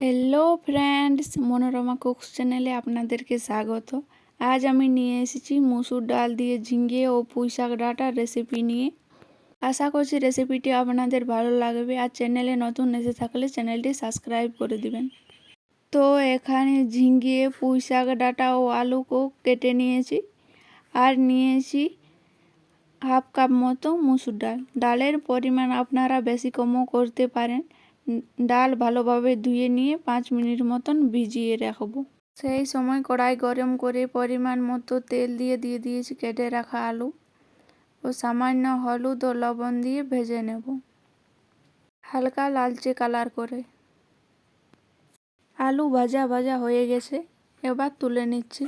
Hello friends, Manorama cooks চ্যানেলে আপনাদেরকে স্বাগত। আজ আমি নিয়ে এসেছি মুসুর ডাল দিয়ে ঝিঙে ও পুঁই শাক ডাঁটার রেসিপি নিয়ে। আশা করছি রেসিপিটি আপনাদের ভালো লাগবে। আর চ্যানেলে নতুন এসে থাকলে চ্যানেলটি সাবস্ক্রাইব করে দিবেন। তো এখানে ঝিঙে, পুঁই শাক ডাঁটা ও আলুকেও কেটে নিয়েছি। আর নিয়েছি হাফ কাপ মতো মুসুর ডাল। ডালের পরিমাণ আপনারা বেশি কমও করতে পারেন। ডাল ভালোভাবে ধুয়ে নিয়ে 5 মিনিট মতন ভিজিয়ে রাখবো। সেই সময় কড়াই গরম করে পরিমাণ মতো তেল দিয়ে দিয়েছি কেটে রাখা আলু ও সামান্য হলুদ ও লবণ দিয়ে ভেজে নেব হালকা লালচে কালার করে। আলু ভাজা ভাজা হয়ে গেছে, এবার তুলে নিচ্ছি।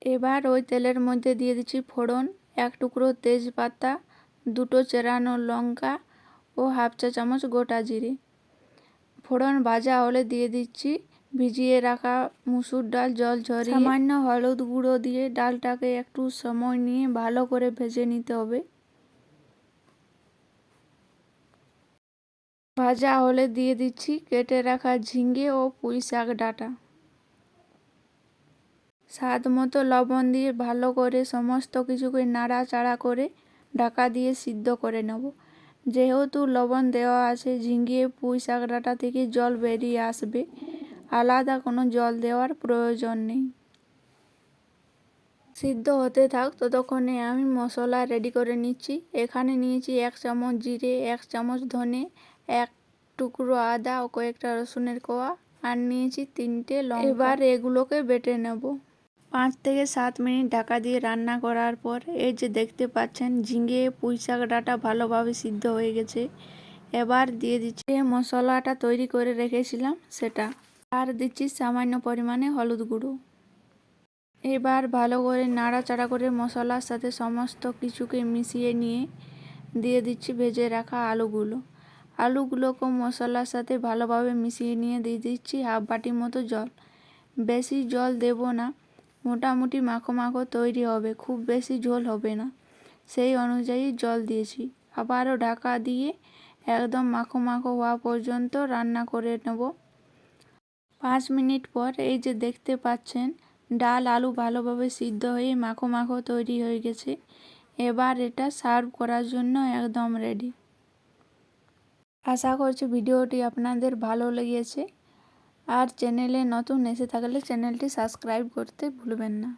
এবার ওই তেলের মধ্যে দিয়ে দিচ্ছি ফোড়ন, 1 টুকরো তেজপাতা, 2টো চেরানো লঙ্কা ও হাফ চা চামচ গোটা জিরে। ফোড়ন ভাজা হলে দিয়ে দিচ্ছি ভিজিয়ে রাখা মুসুর ডাল জল ঝরিয়ে সামান্য হলুদ গুঁড়ো দিয়ে ডালটাকে একটু সময় নিয়ে ভালো করে ভেজে নিতে হবে। ভাজা হলে দিয়ে দিচ্ছি কেটে রাখা ঝিঙে ও পুঁই শাক ডাঁটা। স্বাদ মতো লবণ দিয়ে ভালো করে সমস্ত কিছুকে নাড়াচাড়া করে ঢাকা দিয়ে সিদ্ধ করে নেব। যেহেতু লবণ দেওয়া আছে, ঝিঙে পুঁই শাক ডাঁটা থেকে জল বেরিয়ে আসবে, আলাদা কোনো জল দেওয়ার প্রয়োজন নেই। সিদ্ধ হতে থাক, ততক্ষণে আমি মশলা রেডি করে নিচ্ছি। এখানে নিয়েছি 1 চামচ জিরে, 1 চামচ ধনে, 1 টুকরো আদা ও কয়েকটা রসুনের কোয়া, আর নিয়েছি 3টে লঙ্কা। এবার এগুলোকে বেটে নেব। 5 থেকে 7 মিনিট ঢাকা দিয়ে রান্না করার পর এই যে দেখতে পাচ্ছেন ঝিঙে পুঁই শাক ডাঁটা ভালোভাবে সিদ্ধ হয়ে গেছে। এবার দিয়ে দিচ্ছি মশলাটা তৈরি করে রেখেছিলাম সেটা, আর দিচ্ছি সামান্য পরিমাণে হলুদ গুঁড়ো। এবার ভালো করে নাড়াচাড়া করে মশলার সাথে সমস্ত কিছুকে মিশিয়ে নিয়ে দিয়ে দিচ্ছি ভেজে রাখা আলুগুলোকে মশলার সাথে ভালোভাবে মিশিয়ে নিয়ে দিয়ে দিচ্ছি হাফ বাটি মতো জল। বেশি জল দেব না, মোটামুটি মাখো মাখো তৈরি হবে, খুব বেশি ঝোল হবে না, সেই অনুযায়ী জল দিয়েছি। আবারও ঢাকা দিয়ে একদম মাখো মাখো হওয়া পর্যন্ত রান্না করে নেব। 5 মিনিট পর এই যে দেখতে পাচ্ছেন ডাল আলু ভালোভাবে সিদ্ধ হয়ে মাখো মাখো তৈরি হয়ে গেছে। এবার এটা সার্ভ করার জন্য একদম রেডি। আশা করছি ভিডিওটি আপনাদের ভালো লেগেছে। আর চ্যানেলে নতুন এসে থাকলে চ্যানেলটি সাবস্ক্রাইব করতে ভুলবেন না।